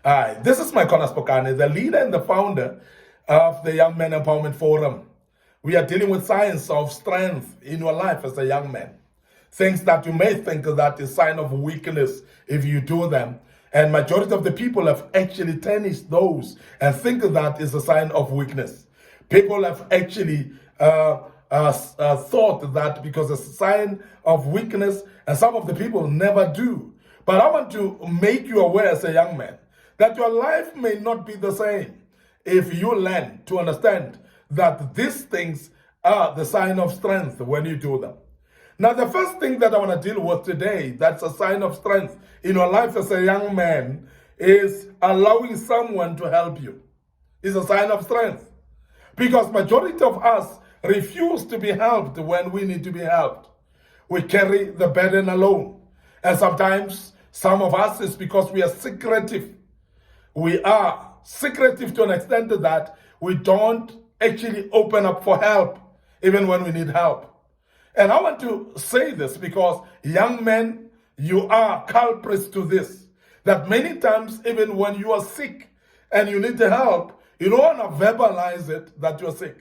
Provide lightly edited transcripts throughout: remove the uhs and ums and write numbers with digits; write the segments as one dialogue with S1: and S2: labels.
S1: Hi, this is my Phokane, the leader and the founder of the Young Men Empowerment Forum. We are dealing with signs of strength in your life as a young man. Things that you may think that is sign of weakness if you do them. And majority of the people have actually tarnished those and think that is a sign of weakness. People have actually thought that because it's a sign of weakness, and some of the people never do. But I want to make you aware as a young man that your life may not be the same if you learn to understand that these things are the sign of strength when you do them. Now, the first thing that I want to deal with today that's a sign of strength in your life as a young man is allowing someone to help you. It's a sign of strength. Because majority of us refuse to be helped when we need to be helped. We carry the burden alone. And sometimes some of us is because we are secretive. We are secretive to an extent that we don't actually open up for help, even when we need help. And I want to say this because young men, you are culprits to this. That many times, even when you are sick and you need the help, you don't want to verbalize it that you're sick.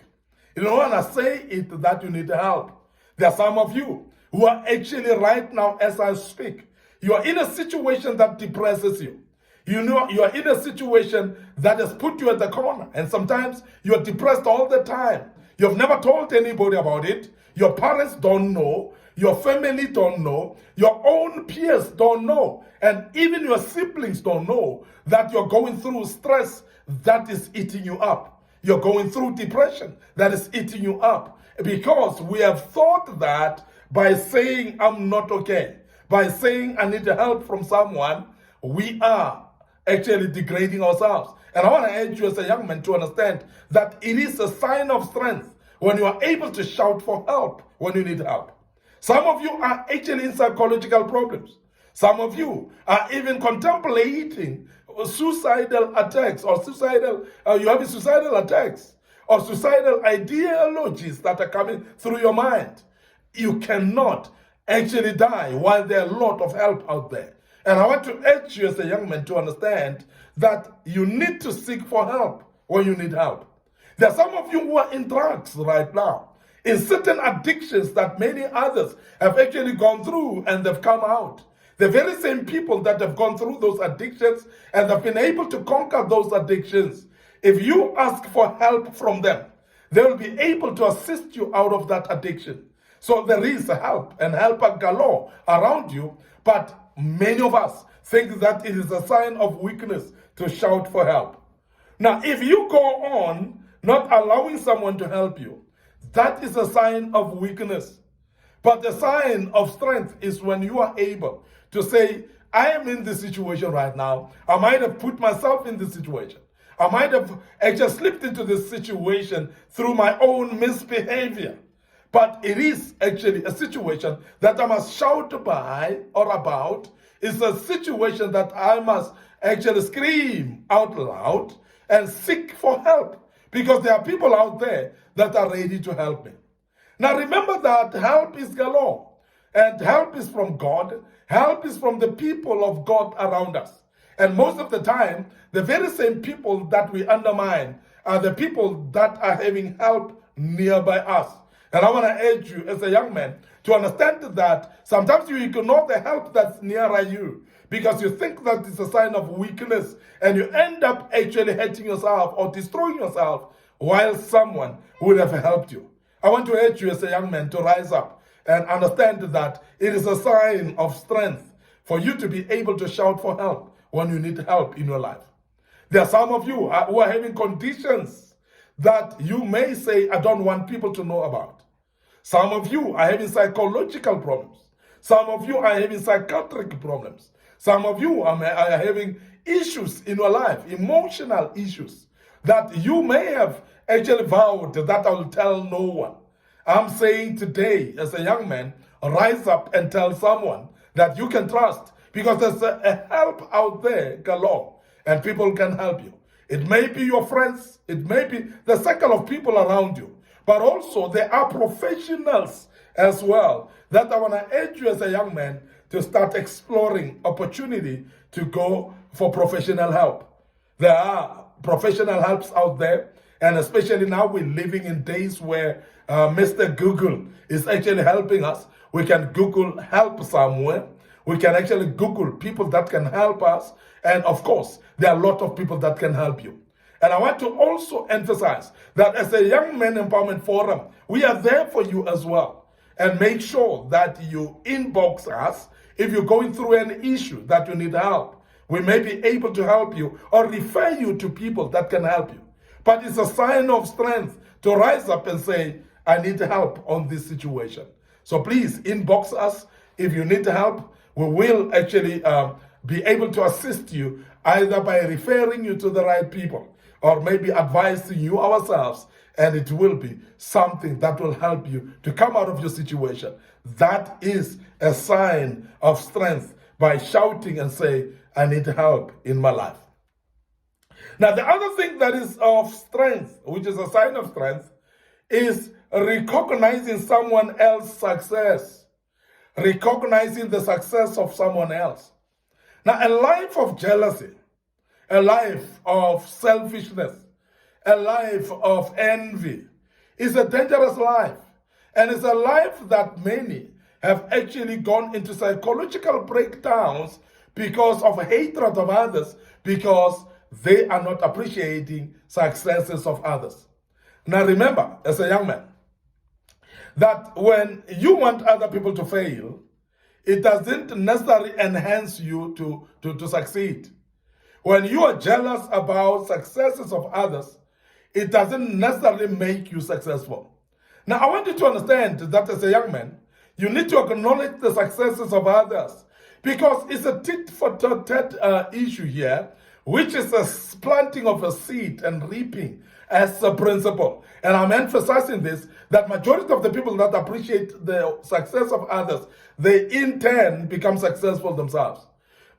S1: You don't want to say it that you need help. There are some of you who are actually right now as I speak, you are in a situation that depresses you. You know, you are in a situation that has put you at the corner. And sometimes you're depressed all the time. You've never told anybody about it. Your parents don't know. Your family don't know. Your own peers don't know. And even your siblings don't know that you're going through stress that is eating you up. You're going through depression that is eating you up. Because we have thought that by saying I'm not okay, by saying I need help from someone, we are actually degrading ourselves. And I want to urge you as a young man to understand that it is a sign of strength when you are able to shout for help when you need help. Some of you are actually in psychological problems. Some of you are even contemplating suicidal attacks or you have suicidal attacks or suicidal ideologies that are coming through your mind. You cannot actually die while there are a lot of help out there. And I want to urge you as a young man to understand that you need to seek for help when you need help. There are some of you who are in drugs right now, in certain addictions that many others have actually gone through and they've come out. The very same people that have gone through those addictions and have been able to conquer those addictions, if you ask for help from them, they will be able to assist you out of that addiction. So there is help and help galore around you, but many of us think that it is a sign of weakness to shout for help. Now, if you go on not allowing someone to help you, that is a sign of weakness. But the sign of strength is when you are able to say, I am in this situation right now. I might have put myself in this situation. I might have actually slipped into this situation through my own misbehavior. But it is actually a situation that I must shout by or about. It's a situation that I must actually scream out loud and seek for help. Because there are people out there that are ready to help me. Now remember that help is galore. And help is from God. Help is from the people of God around us. And most of the time, the very same people that we undermine are the people that are having help nearby us. And I want to urge you as a young man to understand that sometimes you ignore the help that's nearer you because you think that it's a sign of weakness and you end up actually hurting yourself or destroying yourself while someone would have helped you. I want to urge you as a young man to rise up and understand that it is a sign of strength for you to be able to shout for help when you need help in your life. There are some of you who are having conditions that you may say, I don't want people to know about. Some of you are having psychological problems. Some of you are having psychiatric problems. Some of you are having issues in your life, emotional issues, that you may have actually vowed that I will tell no one. I'm saying today, as a young man, rise up and tell someone that you can trust, because there's a help out there galore, and people can help you. It may be your friends, it may be the circle of people around you, but also there are professionals as well that I want to urge you as a young man to start exploring opportunity to go for professional help. There are professional helps out there, and especially now we're living in days where Mr. Google is actually helping us. We can Google help somewhere. We can actually Google people that can help us. And of course, there are a lot of people that can help you. And I want to also emphasize that as a Young Men Empowerment Forum, we are there for you as well. And make sure that you inbox us if you're going through an issue that you need help. We may be able to help you or refer you to people that can help you. But it's a sign of strength to rise up and say, I need help on this situation. So please inbox us if you need help. We will actually be able to assist you either by referring you to the right people or maybe advising you ourselves, and it will be something that will help you to come out of your situation. That is a sign of strength by shouting and say, I need help in my life. Now, the other thing that is of strength, which is a sign of strength, is recognizing someone else's success. Recognizing the success of someone else. Now, a life of jealousy, a life of selfishness, a life of envy is a dangerous life. And it's a life that many have actually gone into psychological breakdowns because of hatred of others, because they are not appreciating successes of others. Now remember, as a young man, that when you want other people to fail, it doesn't necessarily enhance you to succeed. When you are jealous about successes of others, it doesn't necessarily make you successful. Now, I want you to understand that as a young man, you need to acknowledge the successes of others, because it's a tit-for-tat issue here, which is a planting of a seed and reaping as a principle. And I'm emphasizing this, that majority of the people that appreciate the success of others, they in turn become successful themselves.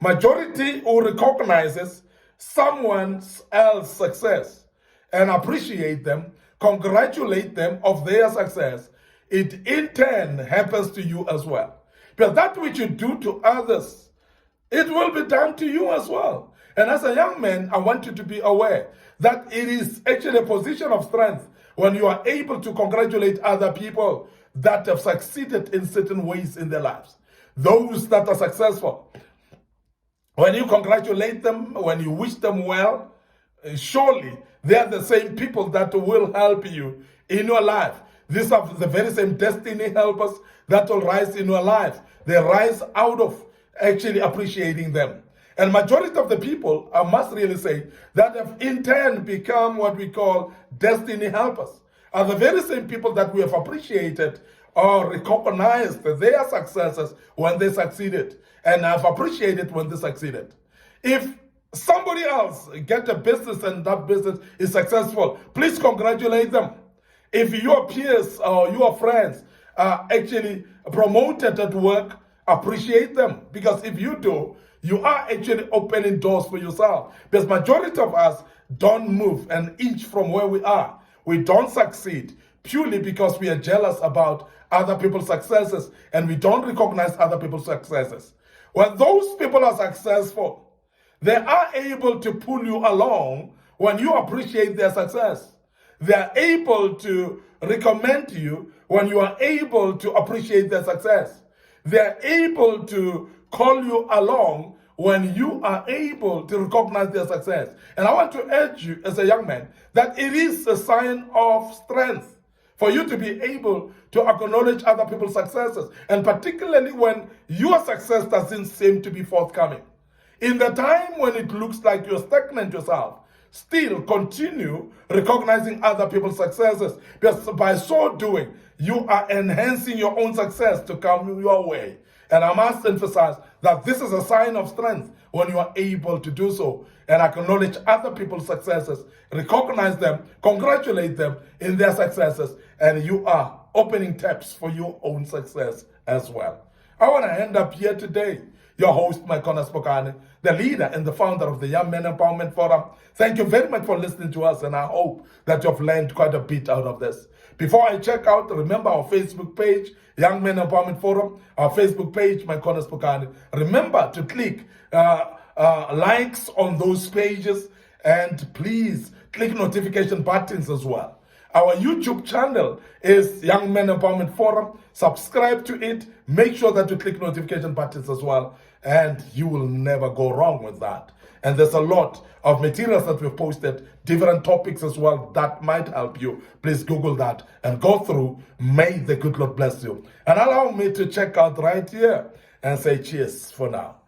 S1: Majority who recognizes someone else's success and appreciate them, congratulate them of their success, it in turn happens to you as well. Because that which you do to others, it will be done to you as well. And as a young man, I want you to be aware that it is actually a position of strength when you are able to congratulate other people that have succeeded in certain ways in their lives. Those that are successful. When you congratulate them, when you wish them well, surely they are the same people that will help you in your life. These are the very same destiny helpers that will rise in your life. They rise out of actually appreciating them. And majority of the people, I must really say, that have in turn become what we call destiny helpers, are the very same people that we have appreciated or recognized their successes when they succeeded, and have appreciated when they succeeded. If somebody else get a business and that business is successful, please congratulate them. If your peers or your friends are actually promoted at work, appreciate them. Because if you do, you are actually opening doors for yourself. Because majority of us don't move an inch from where we are. We don't succeed purely because we are jealous about other people's successes and we don't recognize other people's successes. When those people are successful, they are able to pull you along when you appreciate their success. They are able to recommend you when you are able to appreciate their success. They are able to call you along when you are able to recognize their success. And I want to urge you as a young man that it is a sign of strength for you to be able to acknowledge other people's successes, and particularly when your success doesn't seem to be forthcoming. In the time when it looks like you're stagnant yourself, still continue recognizing other people's successes, because by so doing, you are enhancing your own success to come your way. And I must emphasize that this is a sign of strength when you are able to do so and acknowledge other people's successes, recognize them, congratulate them in their successes, and you are opening taps for your own success as well. I want to end up here today. Your host, my Phokane, the leader and the founder of the Young Men Empowerment Forum. Thank you very much for listening to us, and I hope that you've learned quite a bit out of this. Before I check out, remember our Facebook page, Young Men Empowerment Forum, our Facebook page, My Corners Phokane. Remember to click likes on those pages, and please click notification buttons as well. Our YouTube channel is Young Men Empowerment Forum. Subscribe to it. Make sure that you click notification buttons as well, and you will never go wrong with that. And there's a lot of materials that we've posted, different topics as well that might help you. Please Google that and go through. May the good Lord bless you. And allow me to check out right here and say cheers for now.